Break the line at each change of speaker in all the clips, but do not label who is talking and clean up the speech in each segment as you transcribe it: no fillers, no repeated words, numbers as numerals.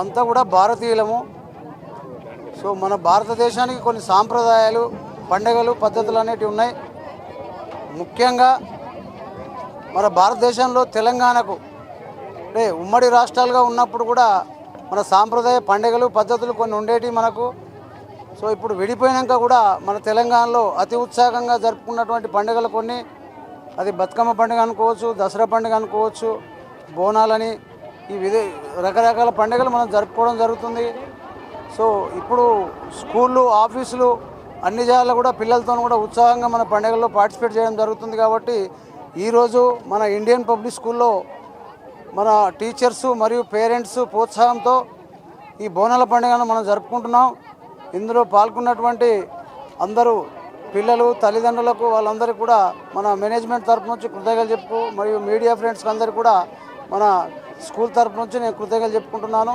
అంతా కూడా భారతీయులము. సో మన భారతదేశానికి కొన్ని సాంప్రదాయాలు, పండుగలు, పద్ధతులు అనేటివి ఉన్నాయి. ముఖ్యంగా మన భారతదేశంలో తెలంగాణకు అంటే ఉమ్మడి రాష్ట్రాలుగా ఉన్నప్పుడు కూడా మన సాంప్రదాయ పండుగలు, పద్ధతులు కొన్ని ఉండేటివి మనకు. సో ఇప్పుడు విడిపోయినాక కూడా మన తెలంగాణలో అతి ఉత్సాహంగా జరుపుకున్నటువంటి పండుగలు కొన్ని, అది బతుకమ్మ పండుగ అనుకోవచ్చు, దసరా పండుగ అనుకోవచ్చు, బోనాలని, ఈ రకరకాల పండుగలు మనం జరుపుకోవడం జరుగుతుంది. సో ఇప్పుడు స్కూళ్ళు, ఆఫీసులు అన్ని జాగాల్లో కూడా పిల్లలతో కూడా ఉత్సాహంగా మన పండుగల్లో పార్టిసిపేట్ చేయడం జరుగుతుంది. కాబట్టి ఈరోజు మన ఇండియన్ పబ్లిక్ స్కూల్లో మన టీచర్సు మరియు పేరెంట్స్ ప్రోత్సాహంతో ఈ బోనాల పండుగను మనం జరుపుకుంటున్నాం. ఇందులో పాల్గొన్నటువంటి అందరూ పిల్లలు, తల్లిదండ్రులకు, వాళ్ళందరికీ కూడా మన మేనేజ్మెంట్ తరఫు నుంచి కృతజ్ఞతలు చెప్పుకో, మరియు మీడియా ఫ్రెండ్స్కి అందరికీ కూడా మన స్కూల్ తరఫు నుంచి నేను కృతజ్ఞతలు చెప్పుకుంటున్నాను.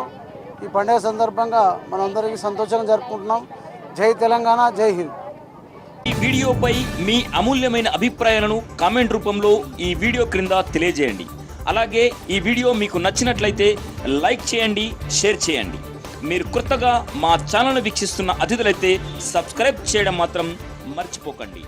ఈ పండుగ సందర్భంగా మనందరికీ సంతోషంగా జరుపుకుంటున్నాం. జై తెలంగాణ, జై హింద్.
ఈ వీడియోపై మీ అమూల్యమైన అభిప్రాయాలను కామెంట్ రూపంలో ఈ వీడియో క్రింద తెలియజేయండి. అలాగే ఈ వీడియో మీకు నచ్చినట్లయితే లైక్ చేయండి, షేర్ చేయండి. మీరు కొత్తగా మా ఛానల్ను వీక్షిస్తున్న అతిథులైతే సబ్స్క్రైబ్ చేయడం మాత్రం మర్చిపోకండి.